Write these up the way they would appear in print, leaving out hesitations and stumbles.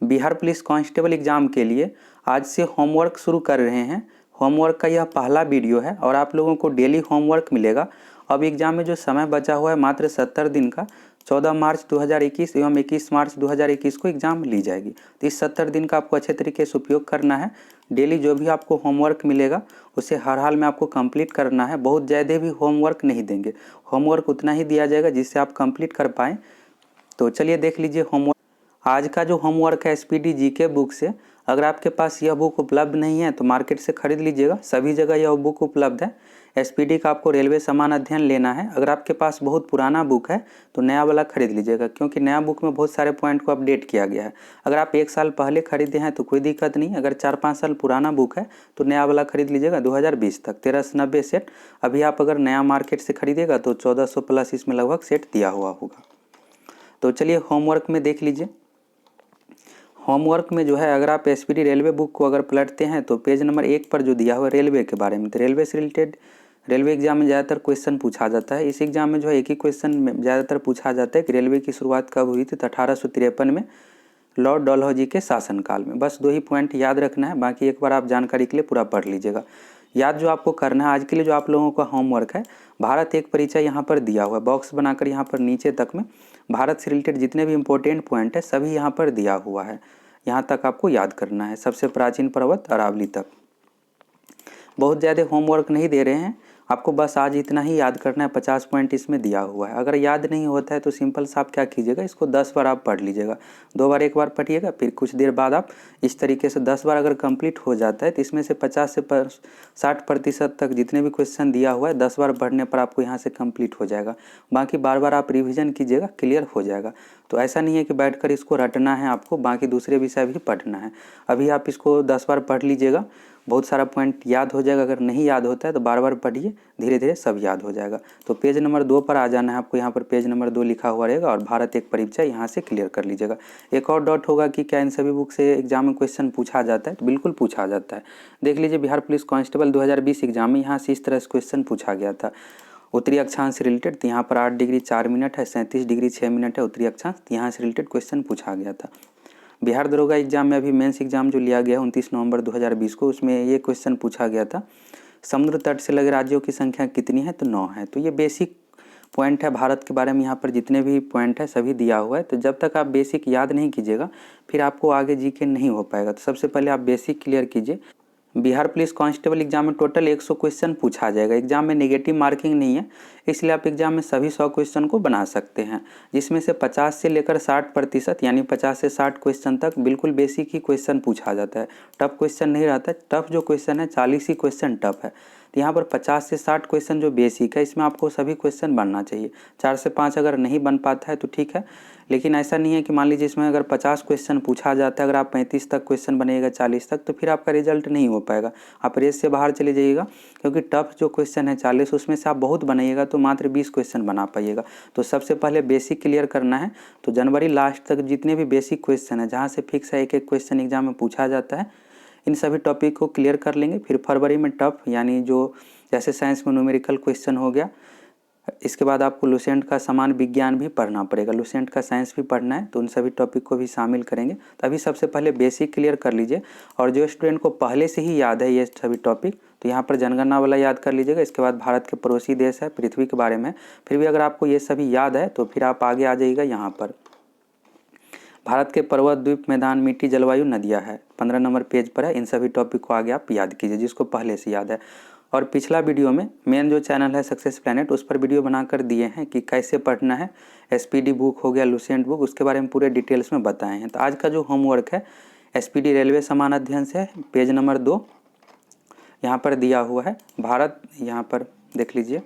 Bihar police constable exam के लिए आज से होमवर्क शुरू कर रहे हैं। होमवर्क का यह पहला वीडियो है और आप लोगों को डेली होमवर्क मिलेगा। अब एग्ज़ाम में जो समय बचा हुआ है मात्र 70 दिन का, 14 मार्च 2021 एवं 21 मार्च 2021 को एग्ज़ाम ली जाएगी। तो इस 70 दिन का आपको अच्छे तरीके से उपयोग करना है। डेली जो भी आपको होमवर्क मिलेगा उसे हर हाल में आपको कंप्लीट करना है। बहुत ज़्यादा भी होमवर्क नहीं देंगे, होमवर्क उतना ही दिया जाएगा जिससे आप कंप्लीट कर पाएँ। तो चलिए देख लीजिए होमवर्क। आज का जो होमवर्क है एसपीडी जीके बुक से, अगर आपके पास यह बुक उपलब्ध नहीं है तो मार्केट से खरीद लीजिएगा, सभी जगह यह बुक उपलब्ध है। एसपीडी का आपको रेलवे समान अध्ययन लेना है। अगर आपके पास बहुत पुराना बुक है तो नया वाला खरीद लीजिएगा, क्योंकि नया बुक में बहुत सारे पॉइंट को अपडेट किया गया है। अगर आप 1 साल पहले खरीदे हैं तो कोई दिक्कत नहीं। अगर 4-5 साल पुराना बुक है तो नया वाला खरीद लीजिएगा 2020 तक 1390 सेट। अभी आप अगर नया मार्केट से खरीदेगा तो 1400 प्लस इसमें लगभग सेट दिया हुआ होगा। तो चलिए होमवर्क में देख लीजिए। होमवर्क में जो है, अगर आप एसपीडी रेलवे बुक को अगर पलटते हैं तो पेज नंबर 1 पर जो दिया हुआ है रेलवे के बारे में, तो रेलवे से रिलेटेड रेलवे एग्जाम में ज़्यादातर क्वेश्चन पूछा जाता है। इस एग्जाम में जो है एक ही क्वेश्चन में ज़्यादातर पूछा जाता है कि रेलवे की शुरुआत कब हुई थी, तो 1853 में लॉर्ड डलहौजी के शासनकाल में। बस 2 ही पॉइंट याद रखना है, बाकी एक बार आप जानकारी के लिए पूरा पढ़ लीजिएगा। याद जो आपको करना है आज के लिए, जो आप लोगों का होमवर्क है, भारत एक परिचय यहाँ पर दिया हुआ है, बॉक्स बनाकर यहाँ पर नीचे तक में भारत से रिलेटेड जितने भी इंपॉर्टेंट पॉइंट है सभी यहाँ पर दिया हुआ है। यहाँ तक आपको याद करना है, सबसे प्राचीन पर्वत अरावली तक। बहुत ज़्यादा होमवर्क नहीं दे रहे हैं आपको, बस आज इतना ही याद करना है। 50 पॉइंट इसमें दिया हुआ है। अगर याद नहीं होता है तो सिंपल सा आप क्या कीजिएगा, इसको 10 बार आप पढ़ लीजिएगा। 2 बार एक बार पढ़िएगा, फिर कुछ देर बाद आप इस तरीके से 10 बार अगर कंप्लीट हो जाता है तो इसमें से 50 से 60% तक जितने भी क्वेश्चन दिया हुआ है 10 बार पढ़ने पर आपको यहाँ से कंप्लीट हो जाएगा। बाकी बार बार आप रिविज़न कीजिएगा, क्लियर हो जाएगा। तो ऐसा नहीं है कि बैठकर इसको रटना है आपको, बाकी दूसरे विषय भी पढ़ना है। अभी आप इसको 10 बार पढ़ लीजिएगा, बहुत सारा पॉइंट याद हो जाएगा। अगर नहीं याद होता है तो बार बार पढ़िए, धीरे धीरे सब याद हो जाएगा। तो पेज नंबर 2 पर आ जाना है आपको, यहाँ पर पेज नंबर 2 लिखा हुआ रहेगा और भारत एक परिचय यहाँ से क्लियर कर लीजिएगा। एक और डॉट होगा कि क्या इन सभी बुक से एग्जाम में क्वेश्चन पूछा जाता है, तो बिल्कुल पूछा जाता है। देख लीजिए बिहार पुलिस कांस्टेबल 2020 एग्जाम में यहाँ से इस तरह से क्वेश्चन पूछा गया था। उत्तरी अक्षांश से रिलेटेड, तो यहाँ पर 8 डिग्री 4 मिनट है, 37 डिग्री 6 मिनट है उत्तरी अक्षांश, यहाँ से रिलेटेड क्वेश्चन पूछा गया था। बिहार दरोगा एग्जाम में अभी मेंस एग्जाम जो लिया गया है 29 नवंबर 2020 को, उसमें ये क्वेश्चन पूछा गया था, समुद्र तट से लगे राज्यों की संख्या कितनी है, तो 9 है। तो ये बेसिक पॉइंट है भारत के बारे में, यहाँ पर जितने भी पॉइंट है सभी दिया हुआ है। तो जब तक आप बेसिक याद नहीं कीजिएगा फिर आपको आगे जीके नहीं हो पाएगा। तो सबसे पहले आप बेसिक क्लियर कीजिए। बिहार पुलिस कांस्टेबल एग्जाम में टोटल 100 क्वेश्चन पूछा जाएगा। एग्जाम में नेगेटिव मार्किंग नहीं है, इसलिए आप एग्जाम में सभी 100 क्वेश्चन को बना सकते हैं, जिसमें से 50 से लेकर 60% यानी 50 से 60 क्वेश्चन तक बिल्कुल बेसिक ही क्वेश्चन पूछा जाता है। टफ क्वेश्चन नहीं रहता है। टफ जो क्वेश्चन है 40 ही क्वेश्चन टफ है। तो यहाँ पर 50 से 60 क्वेश्चन जो बेसिक है इसमें आपको सभी क्वेश्चन बनना चाहिए। 4 से 5 अगर नहीं बन पाता है तो ठीक है, लेकिन ऐसा नहीं है कि मान लीजिए इसमें अगर 50 क्वेश्चन पूछा जाता है, अगर आप 35 तक क्वेश्चन बनेगा 40 तक, तो फिर आपका रिजल्ट नहीं हो पाएगा, आप रेस से बाहर चले जाइएगा। क्योंकि टफ जो क्वेश्चन है 40, उसमें से आप बहुत बनाइएगा तो मात्र 20 क्वेश्चन बना पाइएगा। तो सबसे पहले बेसिक क्लियर करना है। तो जनवरी लास्ट तक जितने भी बेसिक क्वेश्चन है जहाँ से फिक्स है एक एक क्वेश्चन एग्जाम में पूछा जाता है, इन सभी टॉपिक को क्लियर कर लेंगे। फिर फरवरी में टफ, यानी जो जैसे साइंस में न्यूमेरिकल क्वेश्चन हो गया, इसके बाद आपको लुसेंट का समान विज्ञान भी पढ़ना पड़ेगा, लुसेंट का साइंस भी पढ़ना है, तो उन सभी टॉपिक को भी शामिल करेंगे। तो अभी सबसे पहले बेसिक क्लियर कर लीजिए। और जो स्टूडेंट को पहले से ही याद है ये सभी टॉपिक, तो यहाँ पर जनगणना वाला याद कर लीजिएगा। इसके बाद भारत के पड़ोसी देश है, पृथ्वी के बारे में। फिर भी अगर आपको ये सभी याद है तो फिर आप आगे आ जाइएगा। यहाँ पर भारत के पर्वत, द्वीप, मैदान, मिट्टी, जलवायु, नदियाँ है, 15 नंबर पेज पर है। इन सभी टॉपिक को आगे आप याद कीजिए जिसको पहले से याद है। और पिछला वीडियो में मेन जो चैनल है सक्सेस प्लैनेट, उस पर वीडियो बनाकर दिए हैं कि कैसे पढ़ना है। एसपीडी बुक हो गया, लुसेंट बुक, उसके बारे में पूरे डिटेल्स में बताए हैं। तो आज का जो होमवर्क है एसपीडी रेलवे समान अध्ययन से पेज नंबर 2 यहाँ पर दिया हुआ है भारत, यहाँ पर देख लीजिए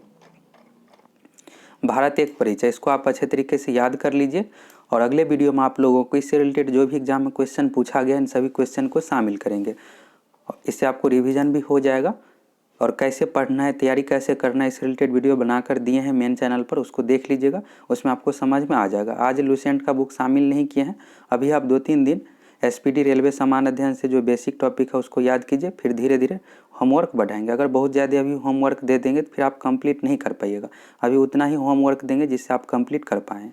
भारत एक परिचय, इसको आप अच्छे तरीके से याद कर लीजिए। और अगले वीडियो में आप लोगों को इससे रिलेटेड जो भी एग्जाम में क्वेश्चन पूछा गया इन सभी क्वेश्चन को शामिल करेंगे। इससे आपको रिवीजन भी हो जाएगा और कैसे पढ़ना है, तैयारी कैसे करना है, इस रिलेटेड वीडियो बनाकर दिए हैं मेन चैनल पर, उसको देख लीजिएगा, उसमें आपको समझ में आ जाएगा। आज लुसेंट का बुक शामिल नहीं किए हैं, अभी आप 2-3 दिन एसपीडी रेलवे समान अध्ययन से जो बेसिक टॉपिक है उसको याद कीजिए, फिर धीरे धीरे होमवर्क बढ़ाएंगे। अगर बहुत ज़्यादा अभी होमवर्क दे देंगे तो फिर आप कंप्लीट नहीं कर पाइएगा। अभी उतना ही होमवर्क देंगे जिससे आप कंप्लीट कर पाएँ।